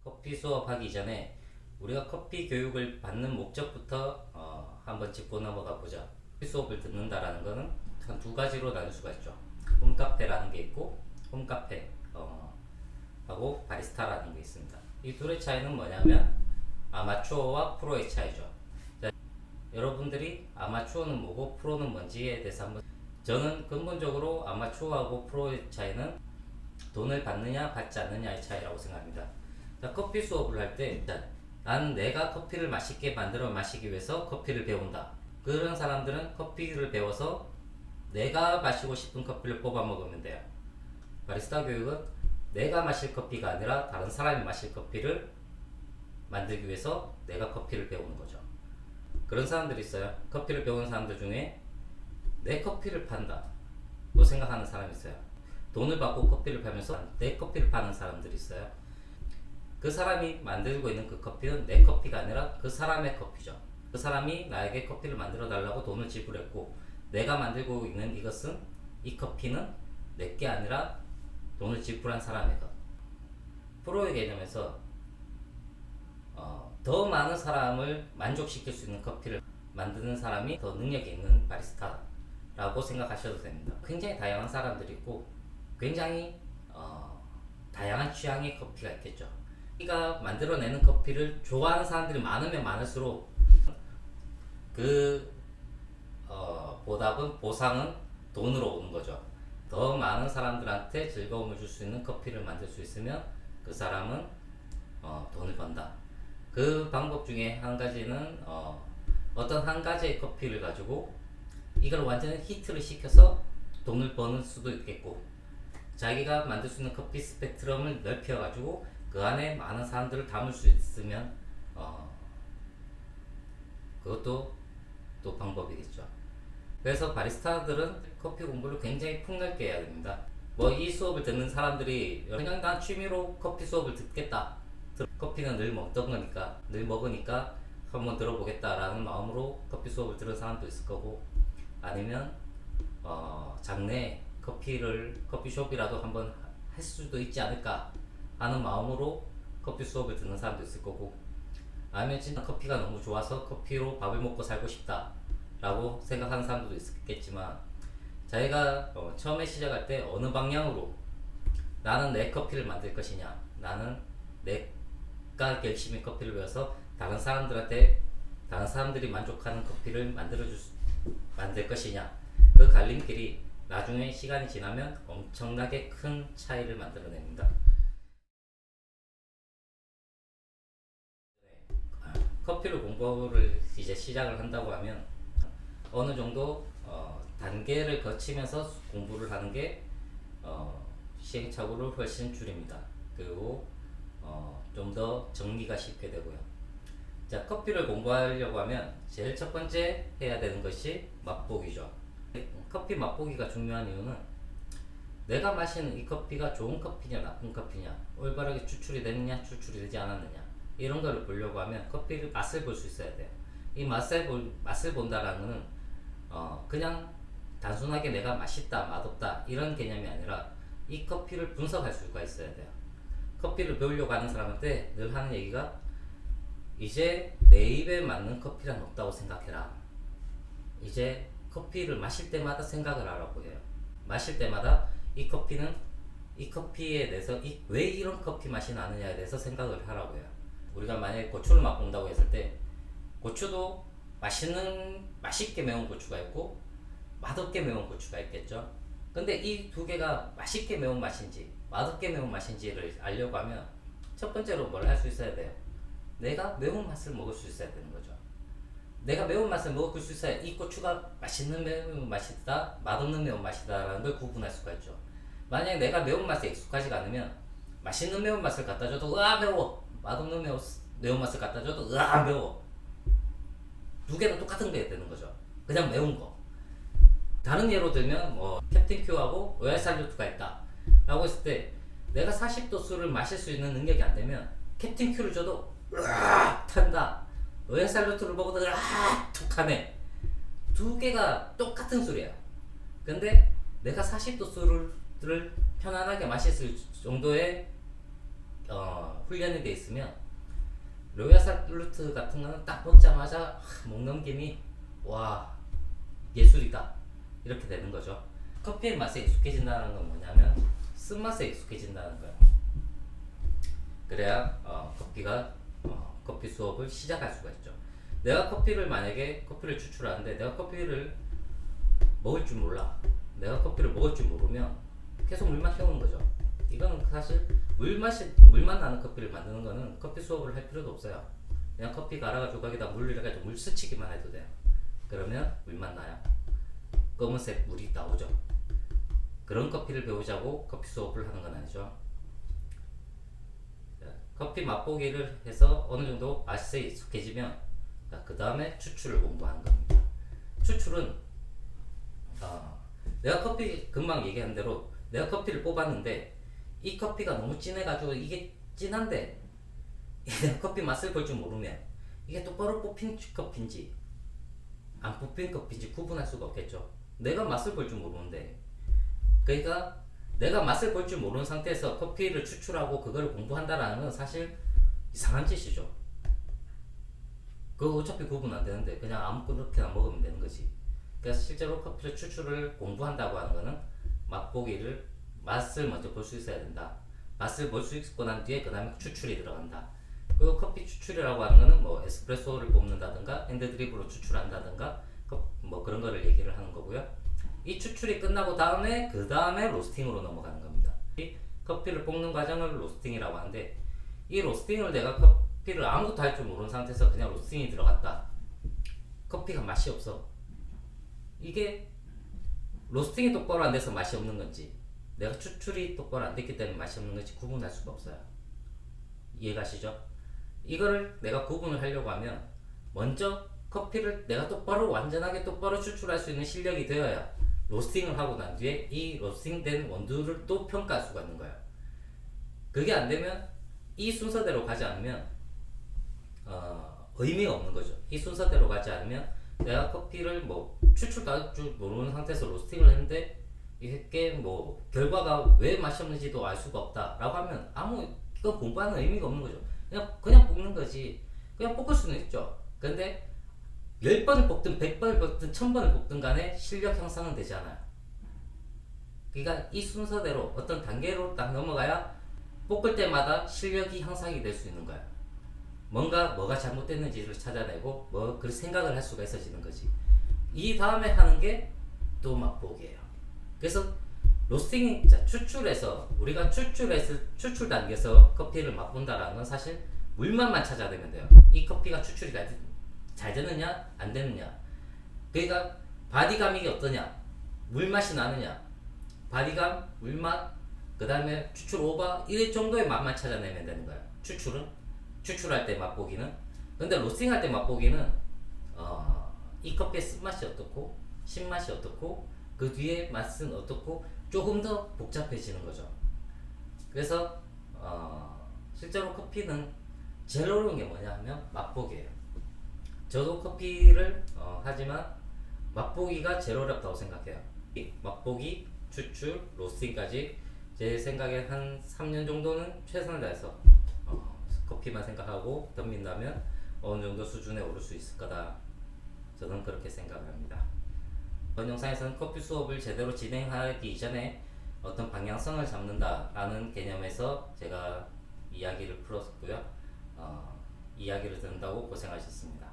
커피 수업하기 전에 우리가 커피 교육을 받는 목적부터 한번 짚고 넘어가 보자. 커피 수업을 듣는다라는 것은 한 두 가지로 나눌 수가 있죠. 홈카페라는 게 있고 홈카페 하고 바리스타라는 게 있습니다. 이 둘의 차이는 뭐냐면 아마추어와 프로의 차이죠. 자, 여러분들이 아마추어는 뭐고 프로는 뭔지에 대해서 한번, 저는 근본적으로 아마추어하고 프로의 차이는 돈을 받느냐 받지 않느냐의 차이라고 생각합니다. 자, 커피 수업을 할 때 나는 내가 커피를 맛있게 만들어 마시기 위해서 커피를 배운다. 그런 사람들은 커피를 배워서 내가 마시고 싶은 커피를 뽑아 먹으면 돼요. 바리스타 교육은 내가 마실 커피가 아니라 다른 사람이 마실 커피를 만들기 위해서 내가 커피를 배우는 거죠. 그런 사람들이 있어요. 커피를 배우는 사람들 중에 내 커피를 판다고 생각하는 사람이 있어요. 돈을 받고 커피를 팔면서 내 커피를 파는 사람들이 있어요. 그 사람이 만들고 있는 그 커피는 내 커피가 아니라 그 사람의 커피죠. 그 사람이 나에게 커피를 만들어 달라고 돈을 지불했고, 내가 만들고 있는 이것은, 이 커피는 내게 아니라 돈을 지불한 사람의 것. 프로의 개념에서 더 많은 사람을 만족시킬 수 있는 커피를 만드는 사람이 더 능력이 있는 바리스타라고 생각하셔도 됩니다. 굉장히 다양한 사람들이 있고 굉장히 다양한 취향의 커피가 있겠죠. 우리가 만들어내는 커피를 좋아하는 사람들이 많으면 많을수록 그 보상은 돈으로 오는 거죠. 더 많은 사람들한테 즐거움을 줄 수 있는 커피를 만들 수 있으면 그 사람은 돈을 번다. 그 방법 중에 한 가지는 어떤 한 가지의 커피를 가지고 이걸 완전히 히트를 시켜서 돈을 버는 수도 있겠고, 자기가 만들 수 있는 커피 스펙트럼을 넓혀 가지고 그 안에 많은 사람들을 담을 수 있으면 그것도 또 방법이겠죠. 그래서 바리스타들은 커피 공부를 굉장히 폭넓게 해야 됩니다. 뭐 이 수업을 듣는 사람들이 그냥 난 취미로 커피 수업을 듣겠다, 커피는 늘 먹던 거니까, 늘 먹으니까 한번 들어보겠다라는 마음으로 커피 수업을 들은 사람도 있을 거고, 아니면 장래에 커피숍이라도 한번 할 수도 있지 않을까 하는 마음으로 커피 수업을 듣는 사람도 있을 거고, 아니면 진짜 커피가 너무 좋아서 커피로 밥을 먹고 살고 싶다 라고 생각하는 사람들도 있겠지만, 자기가 처음에 시작할 때 어느 방향으로 나는 내 커피를 만들 것이냐, 나는 내가 열심히 커피를 배워서 다른 사람들이 만족하는 커피를 만들 것이냐, 그 갈림길이 나중에 시간이 지나면 엄청나게 큰 차이를 만들어냅니다. 커피를 공부를 이제 시작을 한다고 하면 어느 정도 단계를 거치면서 공부를 하는 게 시행착오를 훨씬 줄입니다. 그리고 좀 더 정리가 쉽게 되고요. 자, 커피를 공부하려고 하면 제일 첫 번째 해야 되는 것이 맛보기죠. 커피 맛보기가 중요한 이유는 내가 마시는 이 커피가 좋은 커피냐 나쁜 커피냐, 올바르게 추출이 됐느냐 추출이 되지 않았느냐, 이런 거를 보려고 하면 커피를 맛을 볼 수 있어야 돼요. 이 맛을 본다라는 거는 그냥 단순하게 내가 맛있다 맛없다 이런 개념이 아니라 이 커피를 분석할 수가 있어야 돼요. 커피를 배우려고 하는 사람한테 늘 하는 얘기가, 이제 내 입에 맞는 커피란 없다고 생각해라. 이제 커피를 마실 때마다 생각을 하라고 해요. 마실 때마다 이 커피에 대해서 왜 이런 커피 맛이 나느냐에 대해서 생각을 하라고 해요. 우리가 만약에 고추를 맛본다고 했을 때, 고추도 맛있게 매운 고추가 있고 맛없게 매운 고추가 있겠죠. 근데 이 두 개가 맛있게 매운 맛인지 맛없게 매운 맛인지를 알려고 하면 첫 번째로 뭘 할 수 있어야 돼요? 내가 매운맛을 먹을 수 있어야 되는 거죠. 내가 매운맛을 먹을 수 있어야 이 고추가 맛있는 매운맛이다 맛없는 매운맛이다 라는 걸 구분할 수가 있죠. 만약에 내가 매운맛에 익숙하지가 않으면 맛있는 매운맛을 갖다 줘도 으아 매워, 맛없는 매운맛을 갖다 줘도 으아 매워, 두 개는 똑같은 게 되는 거죠. 그냥 매운 거. 다른 예로 들면 캡틴 큐하고 로얄 살루트가 있다 라고 했을 때, 내가 40도 술을 마실 수 있는 능력이 안 되면 캡틴 큐를 줘도 으아 탄다, 로얄 살루트를 먹어도 으아 툭하네. 두 개가 똑같은 술이에요. 근데 내가 40도 술을 편안하게 마실 정도의 훈련이 돼 있으면 로얄 살루트 같은 거는 딱 먹자마자 목 넘김이 와 예술이다 이렇게 되는 거죠. 커피의 맛에 익숙해진다는 건 뭐냐면 쓴맛에 익숙해진다는 거예요. 그래야 커피 수업을 시작할 수가 있죠. 내가 만약에 커피를 추출하는데 내가 커피를 먹을 줄 몰라. 내가 커피를 먹을 줄 모르면 계속 물만 태우는 거죠. 이거는 사실 물만 나는 커피를 만드는 거는 커피 수업을 할 필요도 없어요. 그냥 커피 갈아가지고 거기다 물 이렇게 물 스치기만 해도 돼요. 그러면 물만 나요. 검은색 물이 나오죠. 그런 커피를 배우자고 커피 수업을 하는 건 아니죠. 커피 맛보기를 해서 어느 정도 맛에 익숙해지면 그 다음에 추출을 공부하는 겁니다. 추출은 내가 커피 금방 얘기한 대로 내가 커피를 뽑았는데 이 커피가 너무 진해가지고 이게 진한데 내가 커피 맛을 볼 줄 모르면 이게 똑바로 뽑힌 커피인지 안 뽑힌 커피인지 구분할 수가 없겠죠. 내가 맛을 볼 줄 모르는데, 그러니까 내가 맛을 볼 줄 모르는 상태에서 커피를 추출하고 그걸 공부한다라는 건 사실 이상한 짓이죠. 그거 어차피 구분 안 되는데 그냥 아무렇게나 먹으면 되는 거지. 그래서 실제로 커피를 추출을 공부한다고 하는 거는 맛을 먼저 볼 수 있어야 된다. 맛을 볼 수 있고 난 뒤에 그 다음에 추출이 들어간다. 그리고 커피 추출이라고 하는 거는 뭐 에스프레소를 뽑는다든가 핸드드립으로 추출한다든가 뭐 그런 거를 얘기를 하는 거고요. 이 추출이 끝나고 그 다음에 로스팅으로 넘어가는 겁니다. 이 커피를 볶는 과정을 로스팅이라고 하는데, 이 로스팅을 내가 커피를 아무것도 할 줄 모르는 상태에서 그냥 로스팅이 들어갔다. 커피가 맛이 없어. 이게 로스팅이 똑바로 안 돼서 맛이 없는 건지, 내가 추출이 똑바로 안 됐기 때문에 맛이 없는 건지 구분할 수가 없어요. 이해가시죠? 이거를 내가 구분을 하려고 하면 먼저 커피를 내가 완전하게 똑바로 추출할 수 있는 실력이 되어야 로스팅을 하고 난 뒤에 이 로스팅된 원두를 또 평가할 수가 있는 거예요. 그게 안 되면 이 순서대로 가지 않으면 의미가 없는 거죠. 이 순서대로 가지 않으면 내가 커피를 뭐 추출도 할 줄 모르는 상태에서 로스팅을 했는데 이게 뭐 결과가 왜 맛이 없는지도 알 수가 없다라고 하면 이거 공부하는 의미가 없는 거죠. 그냥 볶는 거지. 그냥 볶을 수는 있죠. 근데 10번을 볶든 100번을 볶든 1000번을 볶든 간에 실력 향상은 되지 않아요. 그러니까 이 순서대로 어떤 단계로 딱 넘어가야 볶을 때마다 실력이 향상이 될 수 있는 거야. 뭐가 잘못됐는지를 찾아내고 그 생각을 할 수가 있어지는 거지. 이 다음에 하는 게 또 맛보기예요. 그래서 추출해서 우리가 추출 단계에서 커피를 맛본다라는 건 사실 물맛만 찾아내면 돼요. 이 커피가 추출이 잘 되느냐 안 되느냐. 그러니까 바디감이 어떠냐, 물맛이 나느냐, 바디감, 물맛, 그 다음에 추출 오버 이 정도의 맛만 찾아내면 되는 거야. 추출할 때 맛보기는. 근데 로스팅할 때 맛보기는 이 커피의 쓴맛이 어떻고 신맛이 어떻고 그 뒤에 맛은 어떻고 조금 더 복잡해지는 거죠. 그래서 실제로 커피는 제일 어려운 게 뭐냐 하면 맛보기예요. 저도 커피를 하지만 맛보기가 제일 어렵다고 생각해요. 맛보기, 추출, 로스팅까지 제 생각에 한 3년 정도는 최선을 다해서 커피만 생각하고 덤빈다면 어느 정도 수준에 오를 수 있을 거다. 저는 그렇게 생각합니다. 이번 영상에서는 커피 수업을 제대로 진행하기 이전에 어떤 방향성을 잡는다라는 개념에서 제가 이야기를 풀었고요. 이야기를 듣는다고 고생하셨습니다.